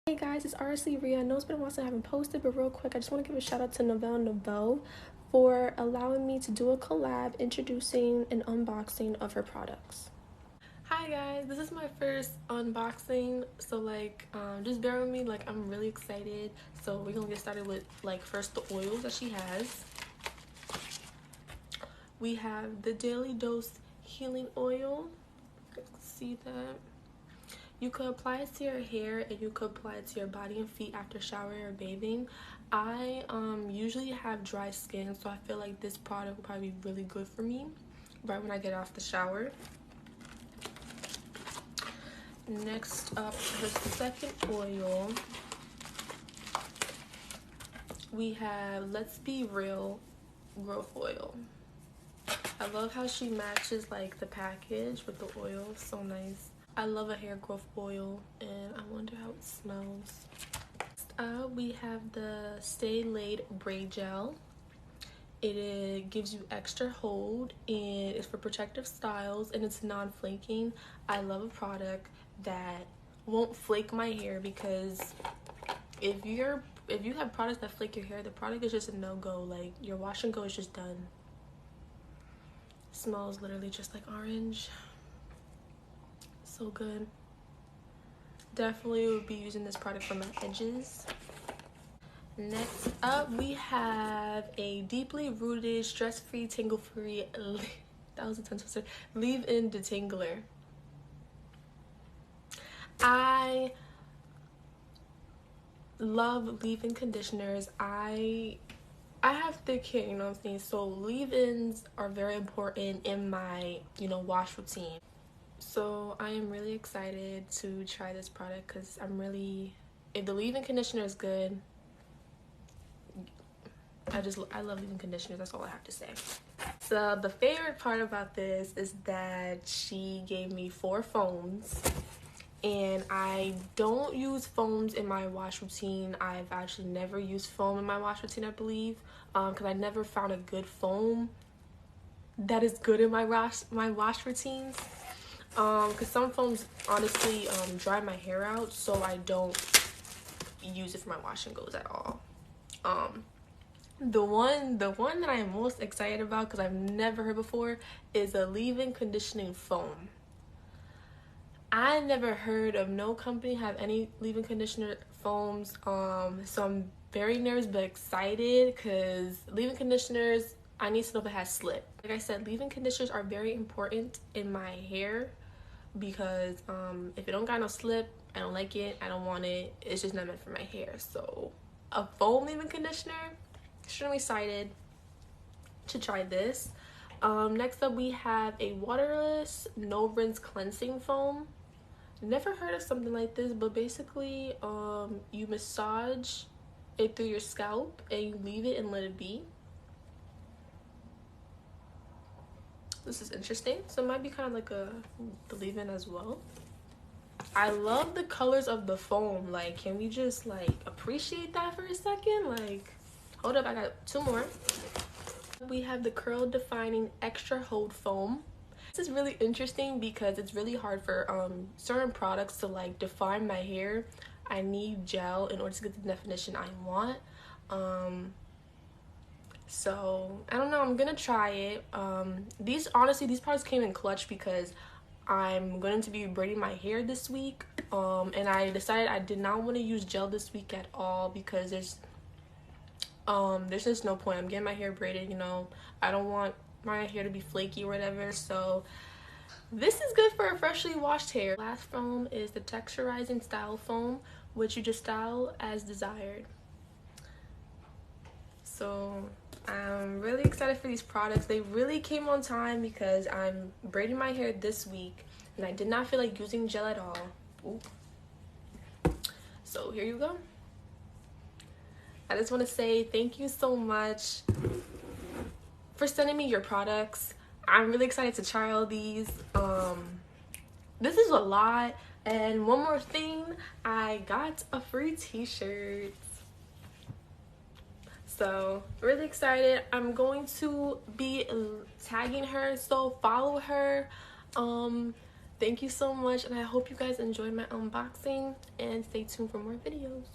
Hey guys, it's RC Ria. I know it's been a while since I haven't posted, but real quick, I just want to give a shout out to Nouvelle Nouveau for allowing me to do a collab introducing an unboxing of her products. Hi guys, this is my first unboxing, so just bear with me. I'm really excited. So we're gonna get started with first the oils that she has. We have the Daily Dose Healing Oil. See that? You could apply it to your hair and you could apply it to your body and feet after showering or bathing. I usually have dry skin, so I feel like this product will probably be really good for me right when I get off the shower. Next up, her second oil, we have Let's Be Real Growth Oil. I love how she matches the package with the oil. So nice. I love a hair growth oil, and I wonder how it smells. Next up, we have the Stay Laid Braid Gel. It gives you extra hold, and it's for protective styles, and it's non-flaking. I love a product that won't flake my hair, because if you have products that flake your hair, the product is just a no-go. Your wash and go is just done. It smells literally just like orange. So good. Definitely would be using this product for my edges. Next up, we have a deeply rooted, stress-free, tangle-free that was a tongue twister, leave-in detangler. I love leave-in conditioners. I have thick hair, you know what I'm saying? So leave-ins are very important in my, wash routine. So I am really excited to try this product, because if the leave-in conditioner is good, I love leave-in conditioners. That's all I have to say. So the favorite part about this is that she gave me 4 foams, and I don't use foams in my wash routine. I've actually never used foam in my wash routine, I believe, because I never found a good foam that is good in my wash routines. Because some foams honestly dry my hair out, so I don't use it for my wash and goes at all. The one that I'm most excited about, because I've never heard before, is a leave-in conditioning foam. I never heard of no company have any leave-in conditioner foams, so I'm very nervous but excited, because leave-in conditioners, I need to know if it has slip. Like I said, leave-in conditioners are very important in my hair, because if it don't got no slip, I don't like it, I don't want it, it's just not meant for my hair. So a foam leave-in conditioner, extremely excited to try this. Next up, we have a waterless no rinse cleansing foam. Never heard of something like this, but basically you massage it through your scalp and you leave it and let it be. This is interesting. So it might be kind of like the leave-in as well. I love the colors of the foam. Can we just appreciate that for a second? Hold up, I got 2 more. We have the curl defining extra hold foam. This is really interesting because it's really hard for certain products to define my hair. I need gel in order to get the definition I want. So I don't know, I'm gonna try it. These products came in clutch, because I'm going to be braiding my hair this week, and I decided I did not want to use gel this week at all, because there's just no point. I'm getting my hair braided, I don't want my hair to be flaky or whatever. So this is good for a freshly washed hair. Last foam is the texturizing style foam, which you just style as desired. So I'm really excited for these products. They really came on time, because I'm braiding my hair this week and I did not feel like using gel at all. Ooh. So here you go. I just want to say thank you so much for sending me your products. I'm really excited to try all these. This is a lot. And one more thing, I got a free t-shirt. So really excited. I'm going to be tagging her, so follow her. Thank you so much, and I hope you guys enjoyed my unboxing, and stay tuned for more videos.